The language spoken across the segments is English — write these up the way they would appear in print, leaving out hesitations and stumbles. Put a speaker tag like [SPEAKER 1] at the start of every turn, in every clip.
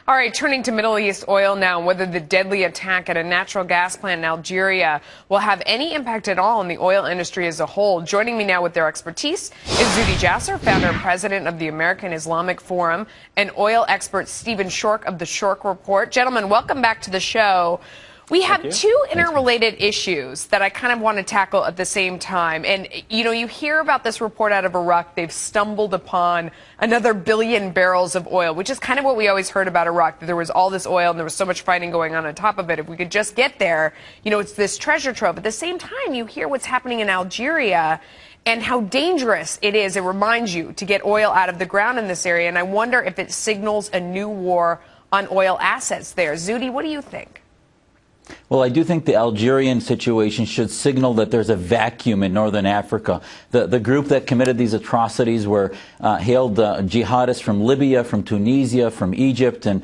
[SPEAKER 1] All right, turning to Middle East oil now, whether the deadly attack at a natural gas plant in Algeria will have any impact at all on the oil industry as a whole. Joining me now with their expertise is Zuhdi Jasser, founder and president of the American Islamic Forum, and oil expert Stephen Schork of the Schork Report. Gentlemen, welcome back to the show. We have two interrelated issues that I kind of want to tackle at the same time. And, you know, you hear about this report out of Iraq. They've stumbled upon another 1 billion barrels of oil, which is kind of what we always heard about Iraq, that there was all this oil and there was so much fighting going on top of it. If we could just get there, you know, it's this treasure trove. At the same time, you hear what's happening in Algeria and how dangerous it is. It reminds you to get oil out of the ground in this area. And I wonder if it signals a new war on oil assets there. Zuhdi, what do you think?
[SPEAKER 2] Well, I do think the Algerian situation should signal that there's a vacuum in northern Africa. The group that committed these atrocities were hailed jihadists from Libya, from Tunisia, from Egypt, and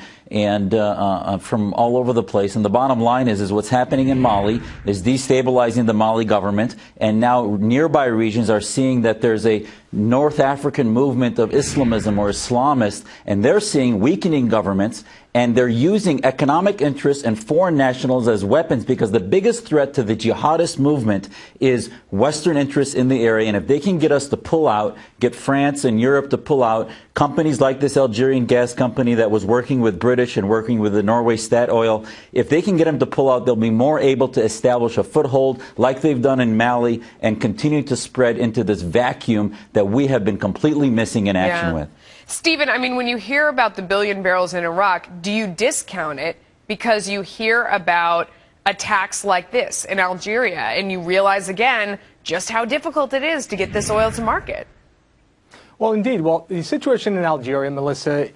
[SPEAKER 2] from all over the place. And the bottom line is what's happening in Mali is destabilizing the Mali government, and now nearby regions are seeing that there's a North African movement of Islamism or Islamists, and they're seeing weakening governments, and they're using economic interests and foreign nationals as weapons, because the biggest threat to the jihadist movement is Western interests in the area. And if they can get us to pull out, get France and Europe to pull out, companies like this Algerian gas company that was working with British and working with the Norway Statoil, if they can get them to pull out, they'll be more able to establish a foothold like they've done in Mali and continue to spread into this vacuum that we have been completely missing in action with.
[SPEAKER 1] Stephen, I mean, when you hear about the 1 billion barrels in Iraq, do you discount it because you hear about attacks like this in Algeria and you realize again just how difficult it is to get this oil to market?
[SPEAKER 3] Well, indeed. Well, the situation in Algeria, Melissa,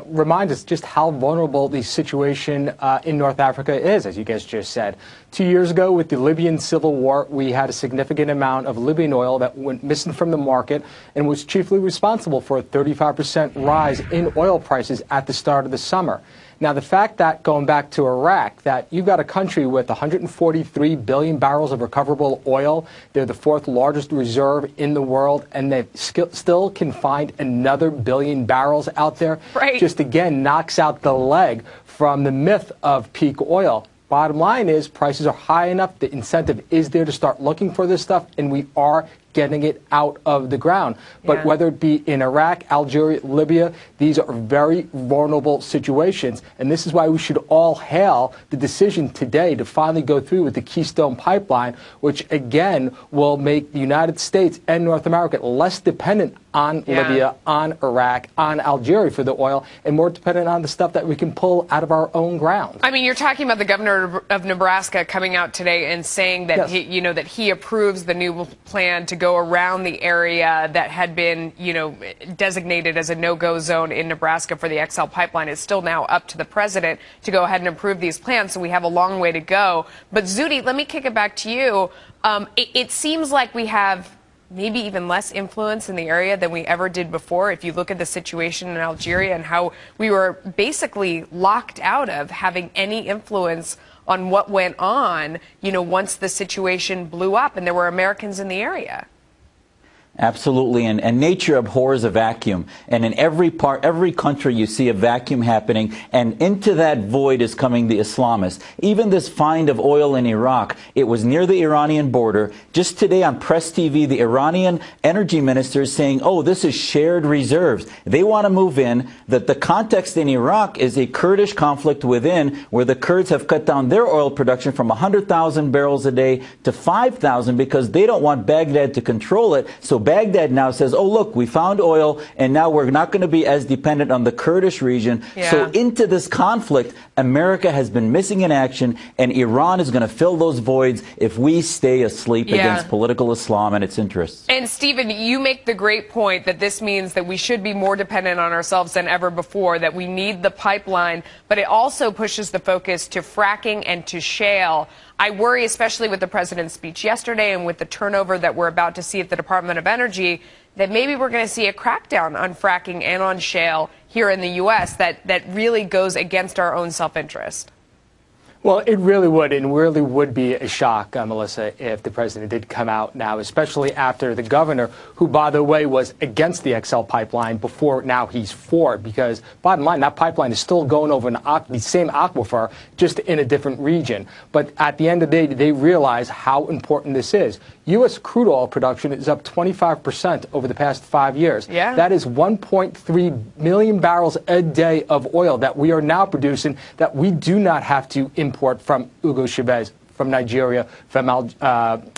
[SPEAKER 3] reminds us just how vulnerable the situation in North Africa is, as you guys just said. 2 years ago, with the Libyan civil war, we had a significant amount of Libyan oil that went missing from the market and was chiefly responsible for a 35% rise in oil prices at the start of the summer. Now, the fact that, going back to Iraq, that you've got a country with 143 billion barrels of recoverable oil, they're the fourth largest reserve in the world, and they still can find another 1 billion barrels out there, just again knocks out the leg from the myth of peak oil. Bottom line is prices are high enough, the incentive is there to start looking for this stuff, and we are getting it out of the ground. But whether it be in Iraq, Algeria, Libya, these are very vulnerable situations. And this is why we should all hail the decision today to finally go through with the Keystone Pipeline, which again will make the United States and North America less dependent on Libya, on Iraq, on Algeria for the oil, and more dependent on the stuff that we can pull out of our own ground.
[SPEAKER 1] I mean, you're talking about the governor of Nebraska coming out today and saying that that he approves the new plan to go around the area that had been, designated as a no-go zone in Nebraska for the XL pipeline. It's still now up to the president to go ahead and approve these plans, so we have a long way to go. But Zuhdi, let me kick it back to you. It seems like we have maybe even less influence in the area than we ever did before. If you look at the situation in Algeria and how we were basically locked out of having any influence on what went on, once the situation blew up and there were Americans in the area.
[SPEAKER 2] Absolutely, and nature abhors a vacuum, and in every country you see a vacuum happening, and into that void is coming the Islamists. Even this find of oil in Iraq, it was near the Iranian border. Just today on Press TV, the Iranian energy minister is saying, oh, this is shared reserves. They want to move in. That the context in Iraq is a Kurdish conflict within, where the Kurds have cut down their oil production from 100,000 barrels a day to 5,000 because they don't want Baghdad to control it. So Baghdad now says, oh, look, we found oil, and now we're not going to be as dependent on the Kurdish region. So into this conflict, America has been missing in action, and Iran is going to fill those voids if we stay asleep against political Islam and its interests.
[SPEAKER 1] And, Stephen, you make the great point that this means that we should be more dependent on ourselves than ever before, that we need the pipeline, but it also pushes the focus to fracking and to shale. I worry, especially with the president's speech yesterday and with the turnover that we're about to see at the Department of Energy, that maybe we're going to see a crackdown on fracking and on shale here in the U.S. that really goes against our own self-interest.
[SPEAKER 3] Well, it really would, and really would be a shock, Melissa, if the president did come out now, especially after the governor, who, by the way, was against the XL pipeline before, now he's for it, because bottom line, that pipeline is still going over the same aquifer, just in a different region. But at the end of the day, they realize how important this is. U.S. crude oil production is up 25% over the past 5 years.
[SPEAKER 1] Yeah.
[SPEAKER 3] That is 1.3 million barrels a day of oil that we are now producing that we do not have to import from Hugo Chavez, from Nigeria,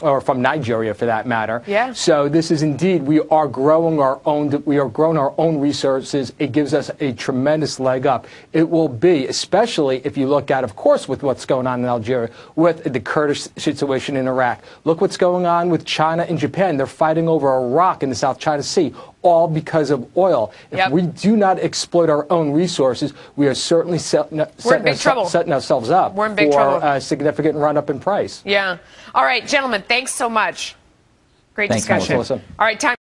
[SPEAKER 3] or from Nigeria for that matter.
[SPEAKER 1] Yeah.
[SPEAKER 3] So this is indeed, we are growing our own resources. It gives us a tremendous leg up. It will be, especially if you look at, of course, with what's going on in Algeria, with the Kurdish situation in Iraq. Look what's going on with China and Japan. They're fighting over a rock in the South China Sea, all because of oil. If we do not exploit our own resources, we are certainly setting ourselves up for a significant run-up in price.
[SPEAKER 1] Yeah. All right, gentlemen, thanks so much. Great
[SPEAKER 2] Thanks,
[SPEAKER 1] discussion.
[SPEAKER 2] Melissa.
[SPEAKER 1] All right, time.